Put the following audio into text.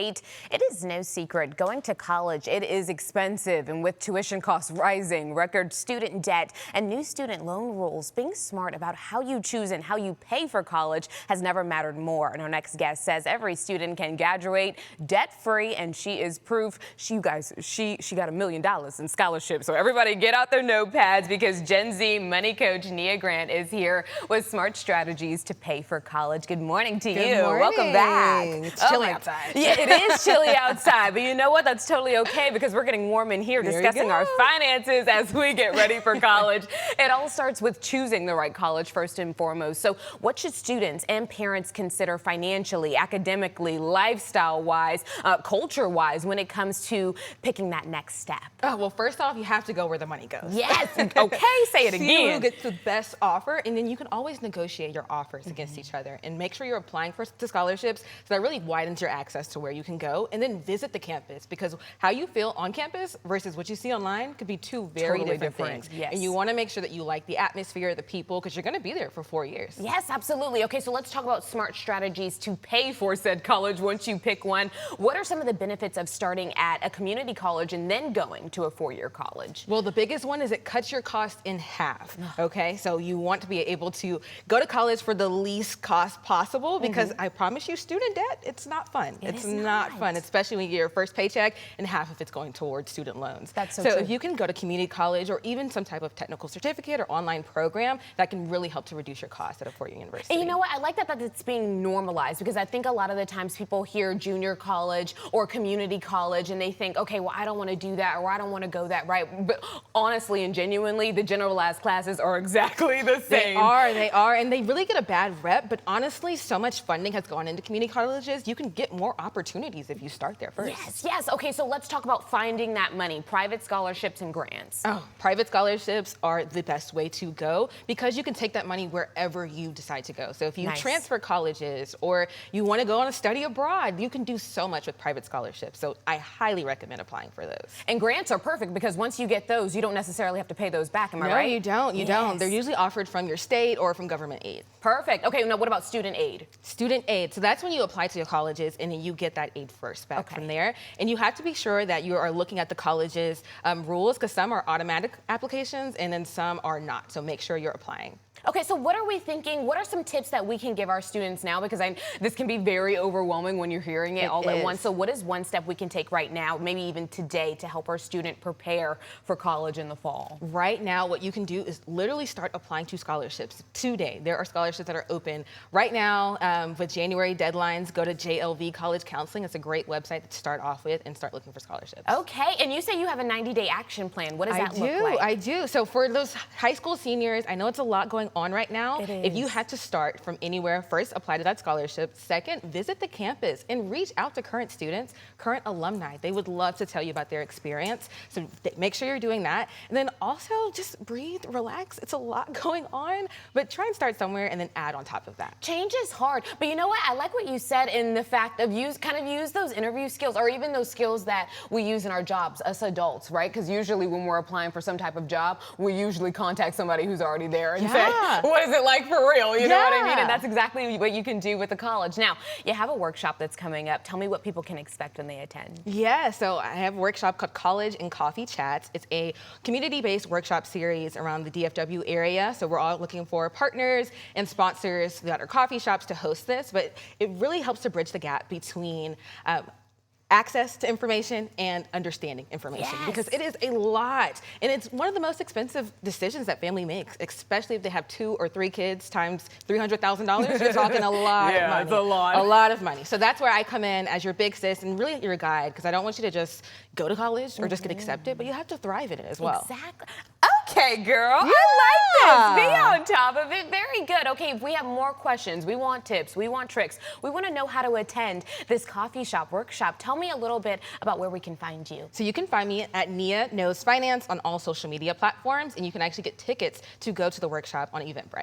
It is no secret going to college, it is expensive, and with tuition costs rising, record student debt, and new student loan rules, being smart about how you choose and how you pay for college has never mattered more. And our next guest says every student can graduate debt-free, and she is proof. She got $1 million in scholarships. So everybody get out their notepads because Gen Z money coach Nia Grant is here with smart strategies to pay for college. Good morning to you. Good morning. Welcome back. It's chilly outside. Yeah, it is chilly outside, but you know what? That's totally okay because we're getting warm in here discussing our finances as we get ready for college. It all starts with choosing the right college first and foremost. So what should students and parents consider financially, academically, lifestyle-wise, culture-wise when it comes to picking that next step? Oh, well, first off, you have to go where the money goes. Yes. Okay, say it again. See who gets the best offer, and then you can always negotiate your offers against each other and make sure you're applying to scholarships so that really widens your access to where you can go, and then visit the campus because how you feel on campus versus what you see online could be two very Totally different things. Yes. And you want to make sure that you like the atmosphere, the people, because you're going to be there for 4 years. Yes, absolutely. Okay, so let's talk about smart strategies to pay for said college once you pick one. What are some of the benefits of starting at a community college and then going to a 4-year college? Well, the biggest one is it cuts your cost in half, okay? So you want to be able to go to college for the least cost possible because I promise you, student debt, it's not fun. It's not fun, especially when you get your first paycheck and half of it's going towards student loans. That's so true. true. If you can go to community college or even some type of technical certificate or online program, that can really help to reduce your cost at a 4-year university. And you know what? I like that it's being normalized because I think a lot of the times people hear junior college or community college and they think, okay, well, I don't want to do that or I don't want to go that right. But honestly and genuinely, the generalized classes are exactly the same. They are, and they really get a bad rep, but honestly, so much funding has gone into community colleges, you can get more opportunities if you start there first. Yes, yes. Okay, so let's talk about finding that money, private scholarships and grants. Oh, private scholarships are the best way to go because you can take that money wherever you decide to go. So if you transfer colleges or you want to go on a study abroad, you can do so much with private scholarships. So I highly recommend applying for those. And grants are perfect because once you get those, you don't necessarily have to pay those back, am I right? No, you don't. You don't. They're usually offered from your state or from government aid. Perfect. Okay, now what about student aid? Student aid. So that's when you apply to your colleges and then you get that aid first back from there. And you have to be sure that you are looking at the college's rules because some are automatic applications and then some are not. So make sure you're applying. Okay, so what are we thinking? What are some tips that we can give our students now? Because this can be very overwhelming when you're hearing it all at once. So what is one step we can take right now, maybe even today, to help our student prepare for college in the fall? Right now, what you can do is literally start applying to scholarships today. There are scholarships that are open right now with January deadlines. Go to JLV College Counseling. It's a great website to start off with and start looking for scholarships. Okay, and you say you have a 90-day action plan. What does that look like? I do. So for those high school seniors, I know it's a lot going on right now. It is. If you had to start from anywhere, first apply to that scholarship. Second, visit the campus and reach out to current students, current alumni. They would love to tell you about their experience. So make sure you're doing that. And then also just breathe, relax. It's a lot going on, but try and start somewhere and then add on top of that. Change is hard, but you know what? I like what you said in the fact of use those interview skills or even those skills that we use in our jobs, us adults, right? Because usually when we're applying for some type of job, we usually contact somebody who's already there and say, what is it like for real? You know what I mean? And that's exactly what you can do with the college. Now, you have a workshop that's coming up. Tell me what people can expect when they attend. Yeah, so I have a workshop called College and Coffee Chats. It's a community-based workshop series around the DFW area. So we're all looking for partners and sponsors that are coffee shops to host this, but it really helps to bridge the gap between access to information and understanding information because it is a lot and it's one of the most expensive decisions that family makes, especially if they have 2 or 3 kids times $300,000. You're talking a lot of money. It's a lot. A lot of money. So that's where I come in as your big sis and really your guide because I don't want you to just go to college or just get accepted, but you have to thrive in it as well. Exactly. Okay, girl. I like this. Be on top of it. Very good. Okay, if we have more questions, we want tips, we want tricks, we want to know how to attend this coffee shop workshop. Tell me a little bit about where we can find you. So you can find me at Nia Knows Finance on all social media platforms, and you can actually get tickets to go to the workshop on Eventbrite.